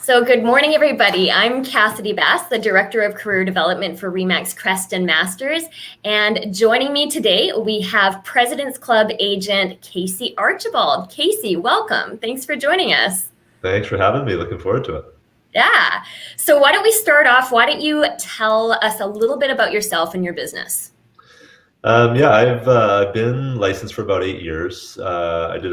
So good morning, everybody. I'm Cassidy Bass, the Director of Career Development for RE/MAX Creston Masters. And joining me today, we have President's Club agent, Casey Archibald. Casey, welcome. Thanks for joining us. Thanks for having me. Looking forward to it. Yeah. So why don't we start off? Why don't you tell us a little bit about yourself and your business? I've been licensed for about 8 years. I did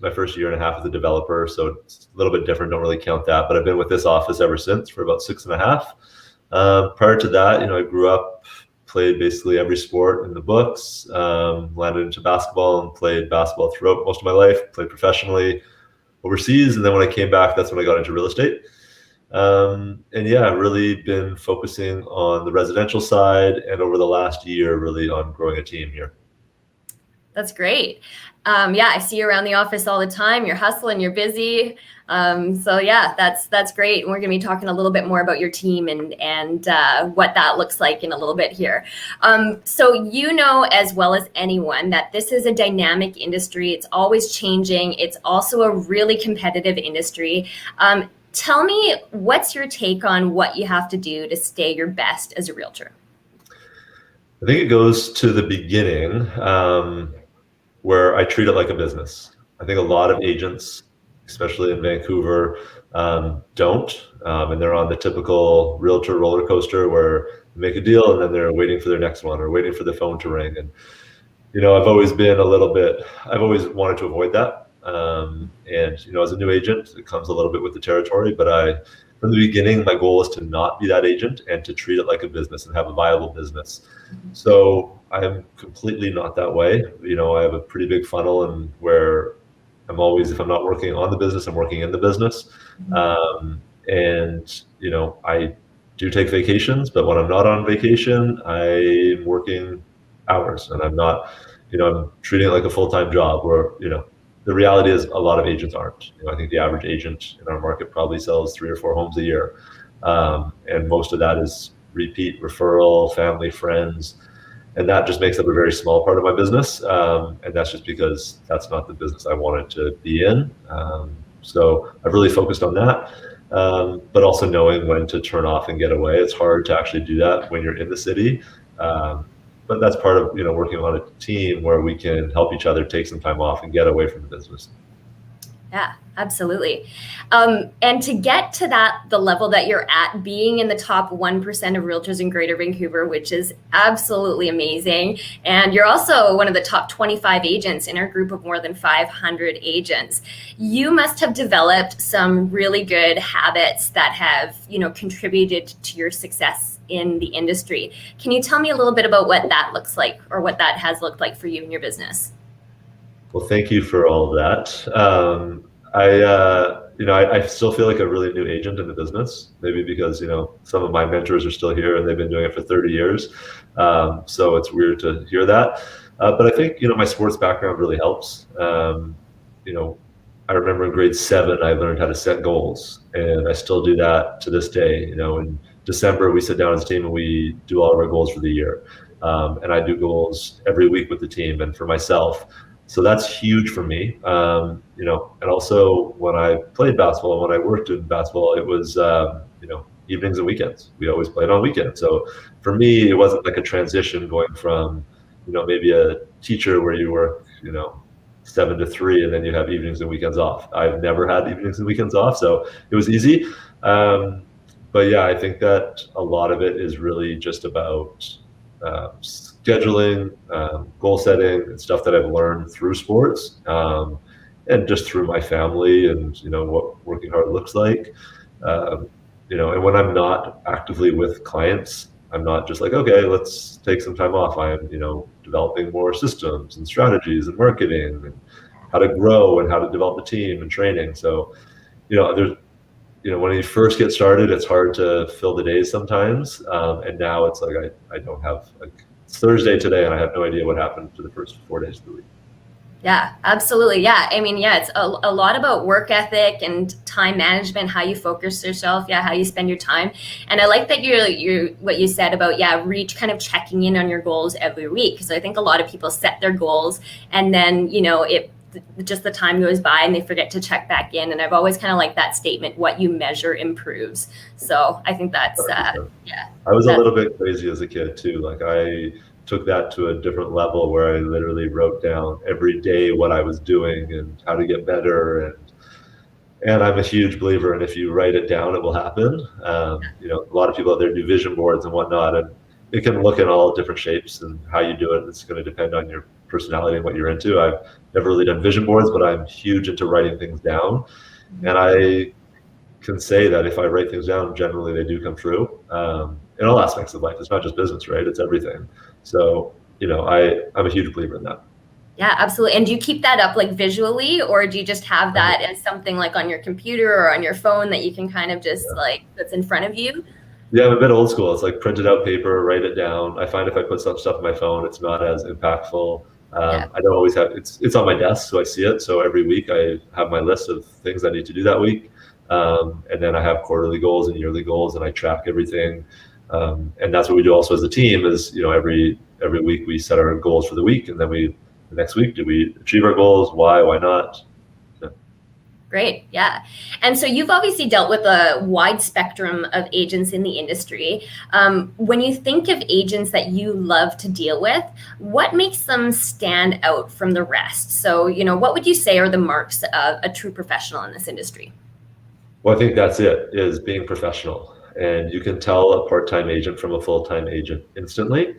my first year and a half as a developer, so it's a little bit different. Don't really count that, but I've been with this office ever since for about 6.5. Prior to that, I grew up, played basically every sport in the books, landed into basketball and played basketball throughout most of my life, played professionally overseas. And then when I came back, that's when I got into real estate. I've really been focusing on the residential side, and over the last year, really on growing a team here. That's great. I see you around the office all the time. You're hustling, you're busy. That's great. And we're going to be talking a little bit more about your team and what that looks like in a little bit here. So you know as well as anyone that this is a dynamic industry. It's always changing. It's also a really competitive industry. Tell me, what's your take on what you have to do to stay your best as a realtor? I think it goes to the beginning, where I treat it like a business. I think a lot of agents, especially in Vancouver, don't, and they're on the typical realtor roller coaster where they make a deal and then they're waiting for their next one or waiting for the phone to ring. And I've always wanted to avoid that. As a new agent, it comes a little bit with the territory, but from the beginning, my goal is to not be that agent and to treat it like a business and have a viable business. So I'm completely not that way. I have a pretty big funnel, and where I'm always, if I'm not working on the business, I'm working in the business. I do take vacations, but when I'm not on vacation, I'm working hours, and I'm not, I'm treating it like a full-time job where, the reality is a lot of agents aren't. I think the average agent in our market probably sells 3 or 4 homes a year. And most of that is repeat referral, family, friends. And that just makes up a very small part of my business. And that's just because that's not the business I wanted to be in. So I've really focused on that, but also knowing when to turn off and get away. It's hard to actually do that when you're in the city. But that's part of working on a team where we can help each other take some time off and get away from the business. Yeah, absolutely. And to get to the level that you're at, being in the top 1% of realtors in Greater Vancouver, which is absolutely amazing. And you're also one of the top 25 agents in our group of more than 500 agents. You must have developed some really good habits that have, contributed to your success in the industry. Can you tell me a little bit about what that looks like, or what that has looked like for you in your business? Well, thank you for all of that. I still feel like a really new agent in the business, maybe because, some of my mentors are still here and they've been doing it for 30 years. So it's weird to hear that. But I think, my sports background really helps. I remember in grade 7, I learned how to set goals, and I still do that to this day. In December, we sit down as a team and we do all of our goals for the year. And I do goals every week with the team and for myself. So that's huge for me. And also when I played basketball and when I worked in basketball, it was, evenings and weekends. We always played on weekends. So for me, it wasn't like a transition going from, maybe a teacher where you work, 7 to 3, and then you have evenings and weekends off. I've never had evenings and weekends off, so it was easy. But yeah, I think that a lot of it is really just about scheduling, goal setting, and stuff that I've learned through sports, and just through my family, and what working hard looks like. And when I'm not actively with clients, I'm not just like, okay, let's take some time off. I am, developing more systems and strategies and marketing and how to grow and how to develop a team and training. So, there's, when you first get started, it's hard to fill the days sometimes. And now it's like, I don't have, it's Thursday today and I have no idea what happened to the first 4 days of the week. Yeah, absolutely. Yeah. I mean, it's a lot about work ethic and time management, how you focus yourself, how you spend your time. And I like that you what you said about, kind of checking in on your goals every week. Because I think a lot of people set their goals and then, just the time goes by and they forget to check back in. And I've always kind of liked that statement, what you measure improves. So I think that's, yeah. I was a little bit crazy as a kid too. Like I took that to a different level where I literally wrote down every day what I was doing and how to get better. And I'm a huge believer in if you write it down, it will happen. You know, a lot of people out there do vision boards and whatnot, and it can look in all different shapes, and how you do it, it's going to depend on your personality and what you're into. I've never really done vision boards, but I'm huge into writing things down. And I can say that if I write things down, generally they do come true, in all aspects of life. It's not just business, right? It's everything. So, you know, I'm a huge believer in that. Yeah, absolutely. And do you keep that up like visually, or do you just have that as something like on your computer or on your phone that you can kind of just like, that's in front of you? Yeah, I'm a bit old school. It's like printed out paper, write it down. I find if I put some stuff on my phone, it's not as impactful. I don't always have, it's on my desk, so I see it. So every week I have my list of things I need to do that week. And then I have quarterly goals and yearly goals, and I track everything. And that's what we do also as a team is, you know, every week we set our goals for the week, and then the next week, did we achieve our goals? Why not? Yeah. Great. Yeah. And so you've obviously dealt with a wide spectrum of agents in the industry. When you think of agents that you love to deal with, what makes them stand out from the rest? So, you know, what would you say are the marks of a true professional in this industry? Well, I think that's it, is being professional. And you can tell a part-time agent from a full-time agent instantly.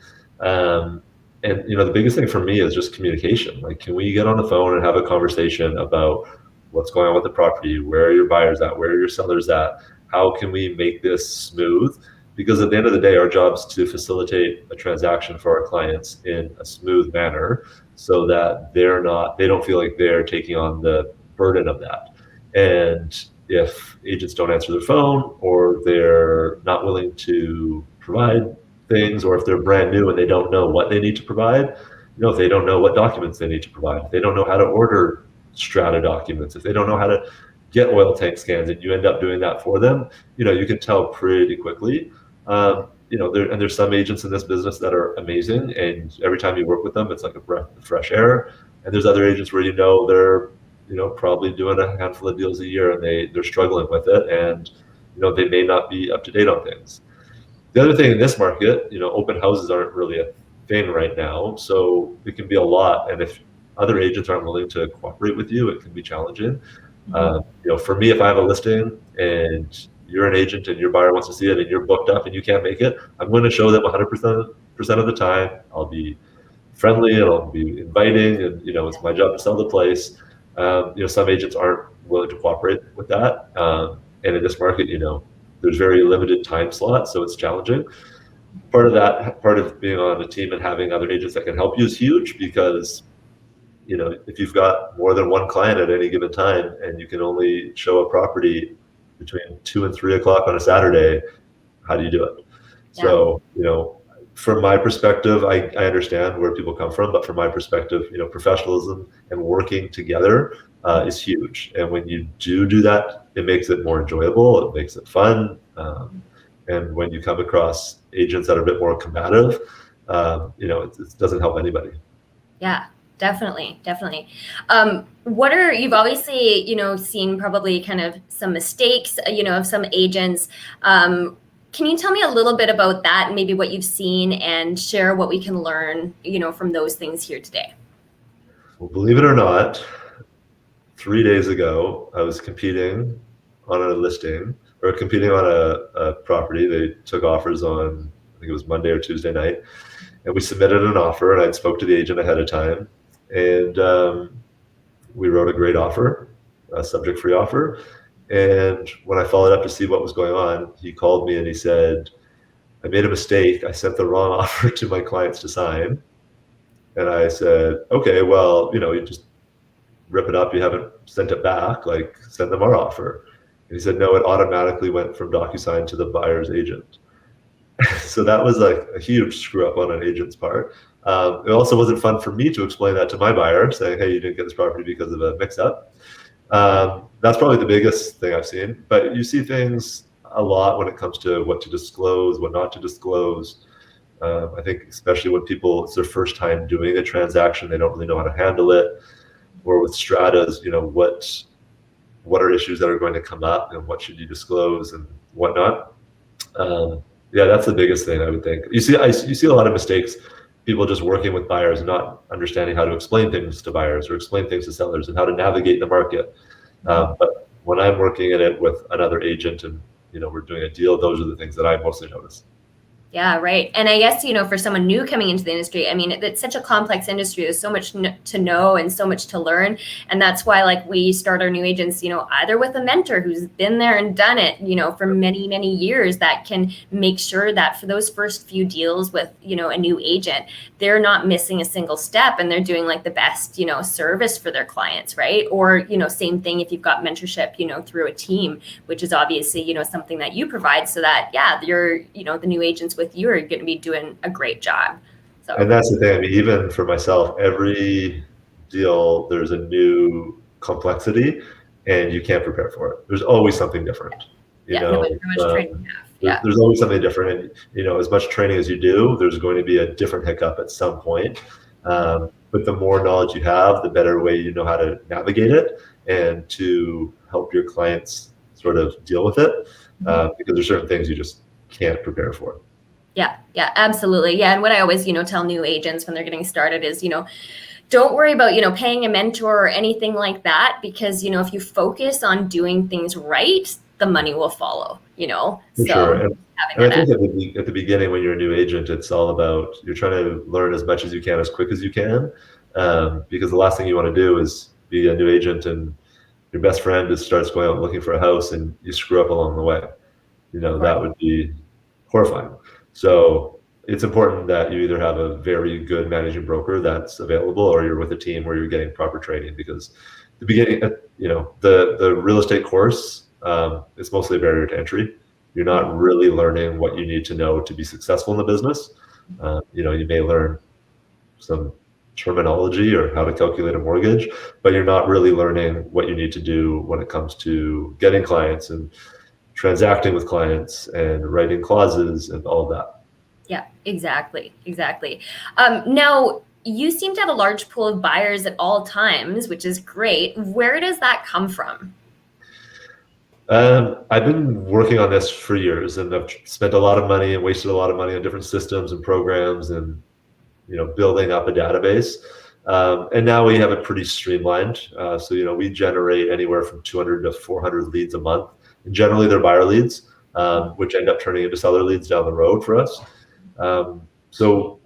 And, you know, the biggest thing for me is just communication. Like, can we get on the phone and have a conversation about what's going on with the property? Where are your buyers at? Where are your sellers at? How can we make this smooth? Because at the end of the day, our job is to facilitate a transaction for our clients in a smooth manner so that they don't feel like they're taking on the burden of that. And if agents don't answer their phone, or they're not willing to provide things, or if they're brand new and they don't know what they need to provide, you know, if they don't know what documents they need to provide, if they don't know how to order strata documents, if they don't know how to get oil tank scans, and you end up doing that for them, you know, you can tell pretty quickly. You know, there's some agents in this business that are amazing, and every time you work with them, it's like a breath of fresh air. And there's other agents where, you know, they're, you know, probably doing a handful of deals a year, and they're struggling with it, and, you know, they may not be up to date on things. The other thing in this market, you know, open houses aren't really a thing right now, so it can be a lot. And if other agents aren't willing to cooperate with you, it can be challenging. You know, for me, if I have a listing and you're an agent and your buyer wants to see it and you're booked up and you can't make it, I'm going to show them 100% of the time. I'll be friendly and I'll be inviting, and, you know, it's my job to sell the place. You know, some agents aren't willing to cooperate with that. And in this market, you know, there's very limited time slots, so it's challenging. Part of being on a team and having other agents that can help you is huge, because, you know, if you've got more than one client at any given time and you can only show a property between 2 and 3 o'clock on a Saturday, how do you do it? Yeah. So, you know, from my perspective, I understand where people come from, but from my perspective, you know, professionalism and working together is huge. And when you do that, it makes it more enjoyable. It makes it fun. And when you come across agents that are a bit more combative, you know, it doesn't help anybody. Yeah, definitely. You've obviously, you know, seen probably kind of some mistakes, you know, of some agents. Can you tell me a little bit about that, and maybe what you've seen, and share what we can learn, you know, from those things here today? Well, believe it or not, 3 days ago, I was competing on a listing, or competing on a property. They took offers on, I think it was Monday or Tuesday night, and we submitted an offer, and I spoke to the agent ahead of time, and we wrote a great offer, a subject-free offer. And when I followed up to see what was going on, he called me and he said, I made a mistake. I sent the wrong offer to my clients to sign. And I said, okay, well, you know, you just rip it up. You haven't sent it back, like, send them our offer. And he said, no, it automatically went from DocuSign to the buyer's agent. So that was like a huge screw up on an agent's part. It also wasn't fun for me to explain that to my buyer, saying, hey, you didn't get this property because of a mix-up. That's probably the biggest thing I've seen. But you see things a lot when it comes to what to disclose, what not to disclose. I think especially when it's their first time doing a transaction, they don't really know how to handle it. or with stratas, what are issues that are going to come up and what should you disclose and whatnot. Yeah, that's the biggest thing I would think. You see a lot of mistakes, people just working with buyers, not understanding how to explain things to buyers or explain things to sellers and how to navigate the market. But when I'm working in it with another agent and we're doing a deal, those are the things that I mostly notice. Yeah, right. And I guess, for someone new coming into the industry, I mean, it's such a complex industry. There's so much to know and so much to learn. And that's why, like, we start our new agents, either with a mentor who's been there and done it, for many, many years, that can make sure that for those first few deals with, a new agent, they're not missing a single step and they're doing like the best, service for their clients, right? Or, same thing if you've got mentorship, through a team, which is obviously, something that you provide so that, yeah, you're, the new agents with you are going to be doing a great job. So. And that's the thing. I mean, even for myself, every deal, there's a new complexity and you can't prepare for it. There's always something different. No matter how much training you have. Yeah. There's always something different. And, as much training as you do, there's going to be a different hiccup at some point. But the more knowledge you have, the better way you know how to navigate it and to help your clients sort of deal with it. Because there's certain things you just can't prepare for. Yeah, absolutely. Yeah. And what I always, tell new agents when they're getting started is, don't worry about, paying a mentor or anything like that, because, if you focus on doing things right, the money will follow, For sure. And I think at the beginning, when you're a new agent, it's all about, you're trying to learn as much as you can, as quick as you can. Because the last thing you want to do is be a new agent and your best friend just starts going out looking for a house and you screw up along the way. Right. That would be horrifying. So it's important that you either have a very good managing broker that's available, or you're with a team where you're getting proper training, because the beginning, the real estate course is mostly a barrier to entry. You're not really learning what you need to know to be successful in the business. You may learn some terminology or how to calculate a mortgage, but you're not really learning what you need to do when it comes to getting clients and transacting with clients and writing clauses and all of that. Yeah, exactly. Now, you seem to have a large pool of buyers at all times, which is great. Where does that come from? I've been working on this for years, and I've spent a lot of money and wasted a lot of money on different systems and programs and, building up a database. And now we have it pretty streamlined. So, we generate anywhere from 200 to 400 leads a month. And generally they're buyer leads, which end up turning into seller leads down the road for us. So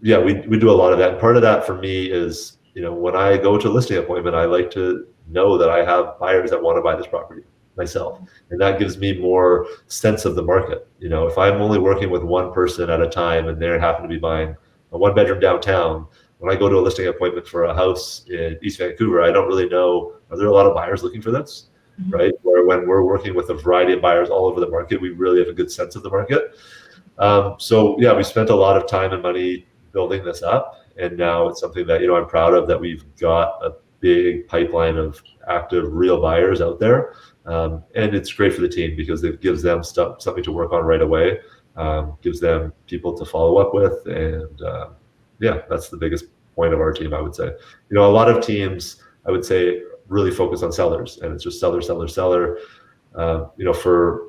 yeah, we do a lot of that. And part of that for me is, when I go to a listing appointment, I like to know that I have buyers that want to buy this property myself. And that gives me more sense of the market. If I'm only working with one person at a time and they happen to be buying a 1-bedroom downtown, when I go to a listing appointment for a house in East Vancouver, I don't really know, are there a lot of buyers looking for this? Right? Where when we're working with a variety of buyers all over the market, we really have a good sense of the market. So yeah, we spent a lot of time and money building this up, and now it's something that I'm proud of, that we've got a big pipeline of active real buyers out there, and it's great for the team because it gives them something to work on right away, gives them people to follow up with, and yeah, that's the biggest point of our team, I would say. A lot of teams, I would say, really focus on sellers, and it's just seller.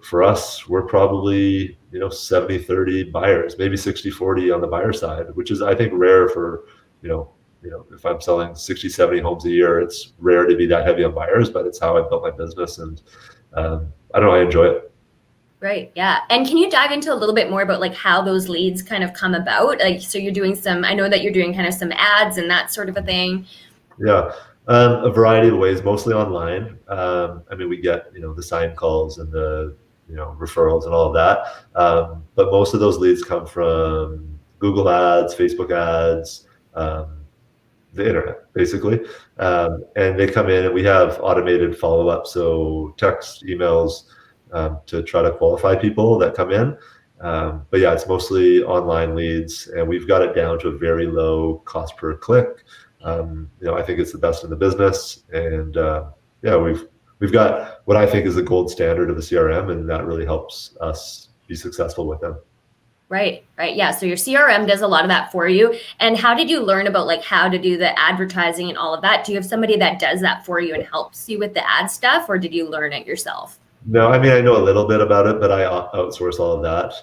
For us, we're probably 70-30 buyers, maybe 60-40 on the buyer side, which is, I think, rare for if I'm selling 60-70 homes a year, it's rare to be that heavy on buyers, but it's how I built my business, and I don't know, I enjoy it. Right. Yeah. And can you dive into a little bit more about like how those leads kind of come about? Like, so you're doing I know that you're doing kind of some ads and that sort of a thing. Yeah. A variety of ways, mostly online. We get, the sign calls and the, referrals and all of that. But most of those leads come from Google ads, Facebook ads, the internet, basically. And they come in and we have automated follow-up. So text, emails, to try to qualify people that come in. But yeah, it's mostly online leads, and we've got it down to a very low cost per click. I think it's the best in the business, and yeah, we've got what I think is the gold standard of the CRM, and that really helps us be successful with them. Right. Yeah. So your CRM does a lot of that for you. And how did you learn about like how to do the advertising and all of that? Do you have somebody that does that for you and helps you with the ad stuff, or did you learn it yourself? No, I mean, I know a little bit about it, but I outsource all of that.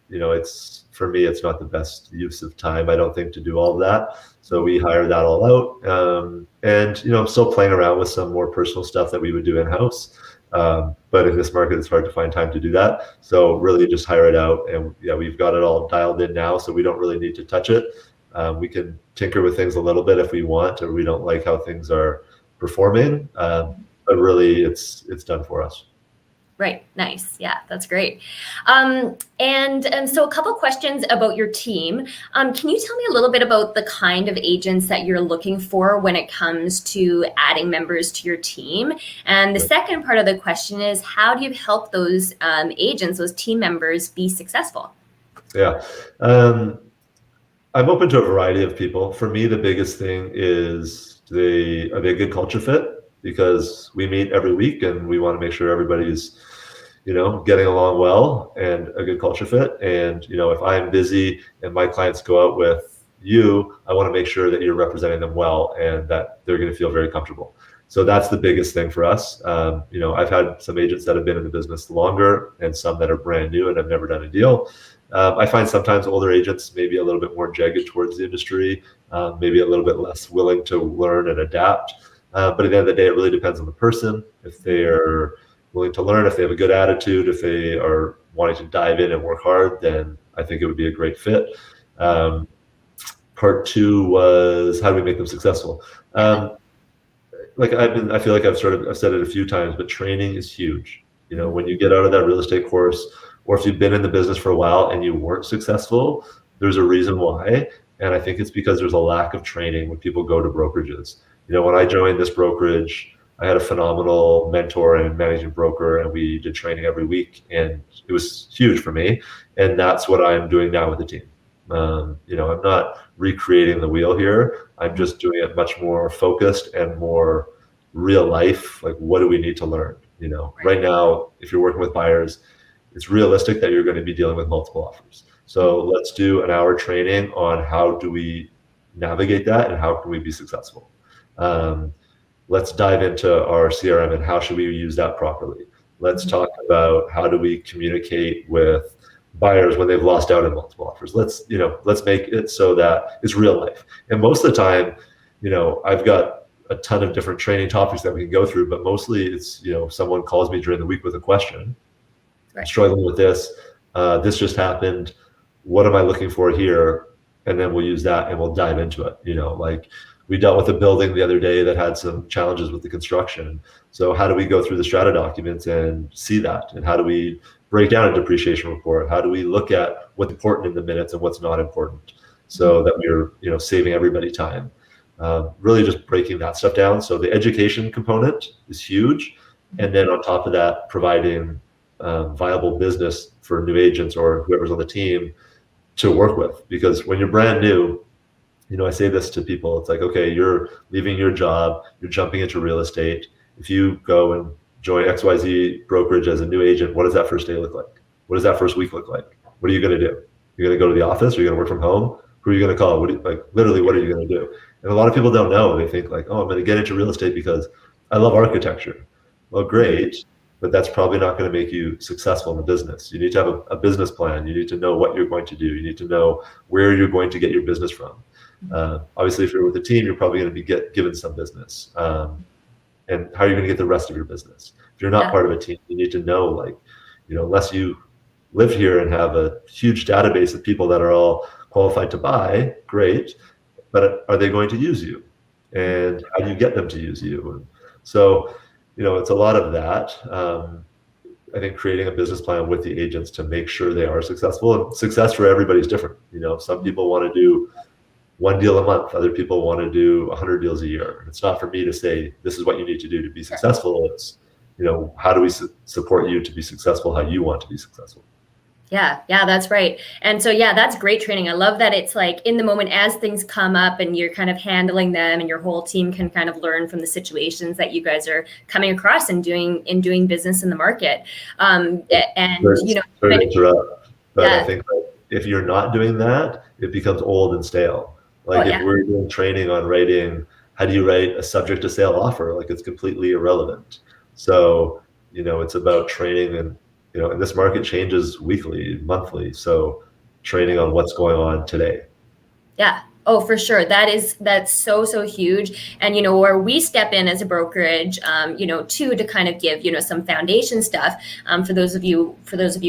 It's for me, it's not the best use of time, I don't think, to do all of that. So we hire that all out. And, I'm still playing around with some more personal stuff that we would do in-house. But in this market, it's hard to find time to do that. So really just hire it out. And yeah, we've got it all dialed in now, so we don't really need to touch it. We can tinker with things a little bit if we want, or we don't like how things are performing. But really it's done for us. Right. Nice. Yeah, that's great. And so a couple questions about your team. Can you tell me a little bit about the kind of agents that you're looking for when it comes to adding members to your team? And the second part of the question is, how do you help those agents, those team members, be successful? Yeah. I'm open to a variety of people. For me, the biggest thing is, are they a good culture fit? Because we meet every week and we want to make sure everybody's, getting along well and a good culture fit. And, if I'm busy and my clients go out with you, I want to make sure that you're representing them well and that they're going to feel very comfortable. So that's the biggest thing for us. I've had some agents that have been in the business longer and some that are brand new and have never done a deal. I find sometimes older agents maybe a little bit more jagged towards the industry, maybe a little bit less willing to learn and adapt. But at the end of the day, it really depends on the person. If they are willing to learn, if they have a good attitude, if they are wanting to dive in and work hard, then I think it would be a great fit. Part two was, how do we make them successful? I feel like I've said it a few times, but training is huge. When you get out of that real estate course, or if you've been in the business for a while and you weren't successful, there's a reason why. And I think it's because there's a lack of training when people go to brokerages. When I joined this brokerage, I had a phenomenal mentor and managing broker, and we did training every week, and it was huge for me. And that's what I'm doing now with the team. I'm not recreating the wheel here. I'm just doing it much more focused and more real life. Like, what do we need to learn? Right now, if you're working with buyers, it's realistic that you're going to be dealing with multiple offers. So let's do an hour training on how do we navigate that and how can we be successful. Let's dive into our CRM and how should we use that properly. Let's talk about how do we communicate with buyers when they've lost out on multiple offers. Let's make it so that it's real life. And most of the time, I've got a ton of different training topics that we can go through, but mostly it's, someone calls me during the week with a question. Right. Struggling with this. This just happened. What am I looking for here? And then we'll use that and we'll dive into it. Like we dealt with a building the other day that had some challenges with the construction. So how do we go through the strata documents and see that? And how do we break down a depreciation report? How do we look at what's important in the minutes and what's not important, so that we're saving everybody time? Really just breaking that stuff down. So the education component is huge. And then on top of that, providing viable business for new agents or whoever's on the team to work with. Because when you're brand new, I say this to people, it's like, okay, you're leaving your job, you're jumping into real estate. If you go and join XYZ brokerage as a new agent, what does that first day look like? What does that first week look like? What are you going to do? You're going to go to the office? Or you're going to work from home? Who are you going to call? Literally, what are you going to do? And a lot of people don't know. They think like, oh, I'm going to get into real estate because I love architecture. Well, great. But that's probably not going to make you successful in the business. You need to have a business plan. You need to know what you're going to do. You need to know where you're going to get your business from. Obviously, if you're with a team, you're probably going to be given some business. And how are you going to get the rest of your business? If you're not part of a team, you need to know, unless you live here and have a huge database of people that are all qualified to buy, great. But are they going to use you? And how do you get them to use you? And so, it's a lot of that. I think creating a business plan with the agents to make sure they are successful. And success for everybody is different. Some people want to do one deal a month. Other people want to do 100 deals a year. It's not for me to say, this is what you need to do to be successful. It's, how do we support you to be successful, how you want to be successful? Yeah, that's right. And so, that's great training. I love that it's like in the moment as things come up and you're kind of handling them and your whole team can kind of learn from the situations that you guys are coming across and doing business in the market. Sorry to interrupt, but I think if you're not doing that, it becomes old and stale. Like if yeah. we're doing training on writing, how do you write a subject to sale offer? Like it's completely irrelevant. So, it's about training, and, and this market changes weekly, monthly. So training on what's going on today. Yeah. Oh, for sure. That's so huge. And, where we step in as a brokerage, to kind of give, some foundation stuff. For those of you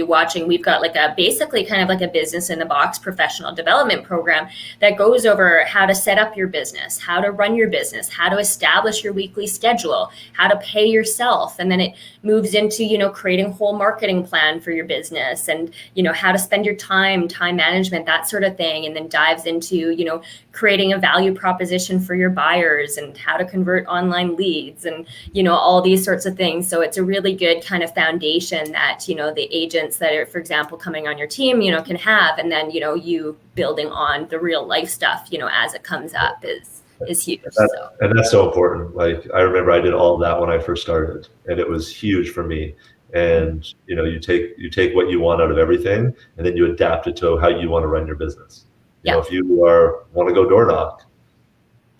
watching, we've got like basically kind of like a business in the box professional development program that goes over how to set up your business, how to run your business, how to establish your weekly schedule, how to pay yourself. And then it moves into, creating a whole marketing plan for your business and, how to spend your time management, that sort of thing. And then dives into, creating a value proposition for your buyers and how to convert online leads and, all these sorts of things. So it's a really good kind of foundation that, the agents that are, for example, coming on your team, can have. And then, you building on the real life stuff, as it comes up is huge. And that's so important. Like I remember I did all of that when I first started, and it was huge for me. And, you take what you want out of everything, and then you adapt it to how you want to run your business. If you want to go door knock,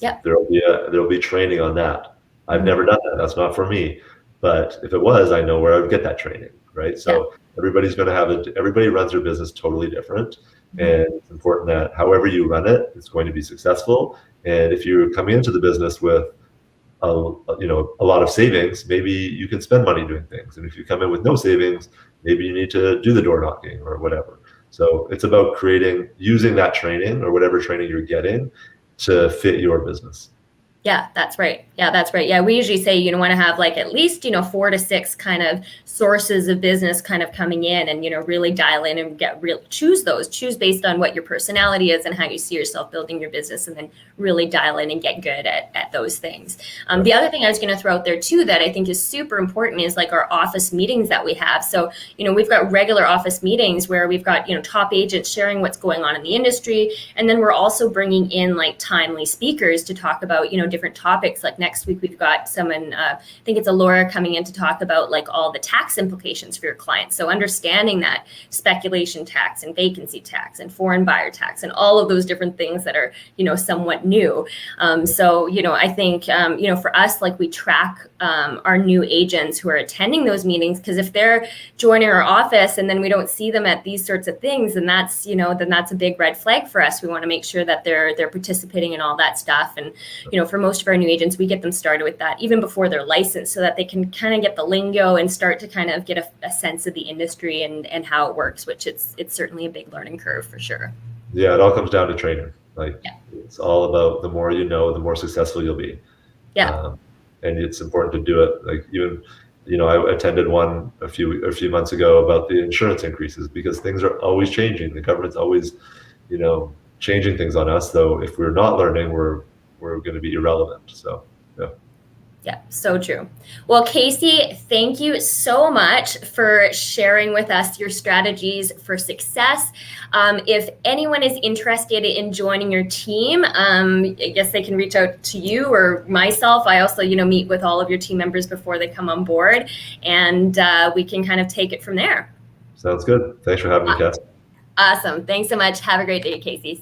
there'll be training on that. I've never done that. That's not for me. But if it was, I know where I would get that training, right? So everybody's going to everybody runs their business totally different. And it's important that however you run it, it's going to be successful. And if you're coming into the business with a lot of savings, maybe you can spend money doing things. And if you come in with no savings, maybe you need to do the door knocking or whatever. So it's about using that training or whatever training you're getting to fit your business. Yeah, that's right. Yeah, we usually say, want to have like at least, 4 to 6 kind of sources of business kind of coming in and, really dial in and choose based on what your personality is and how you see yourself building your business, and then really dial in and get good at those things. The other thing I was going to throw out there too, that I think is super important is like our office meetings that we have. So, we've got regular office meetings where we've got, top agents sharing what's going on in the industry. And then we're also bringing in like timely speakers to talk about, different topics. Like next week, we've got someone, I think it's Laura, coming in to talk about like all the tax implications for your clients. So understanding that speculation tax and vacancy tax and foreign buyer tax and all of those different things that are, somewhat new. So, I think, for us, like we track our new agents who are attending those meetings, because if they're joining our office and then we don't see them at these sorts of things, then that's, that's a big red flag for us. We want to make sure that they're participating in all that stuff. And, for most of our new agents, we get them started with that even before they're licensed, so that they can kind of get the lingo and start to kind of get a sense of the industry and how it works, which it's certainly a big learning curve for sure. Yeah, it all comes down to training. It's all about the more you know, the more successful you'll be. Yeah. And it's important to do it. Like even, I attended one a few months ago about the insurance increases, because things are always changing. The government's always, changing things on us. So if we're not learning, we're going to be irrelevant. So, yeah. Yeah, so true. Well, Casey, thank you so much for sharing with us your strategies for success. If anyone is interested in joining your team, I guess they can reach out to you or myself. I also, meet with all of your team members before they come on board, and we can kind of take it from there. Sounds good. Thanks for having me, Cass. Awesome. Thanks so much. Have a great day, Casey.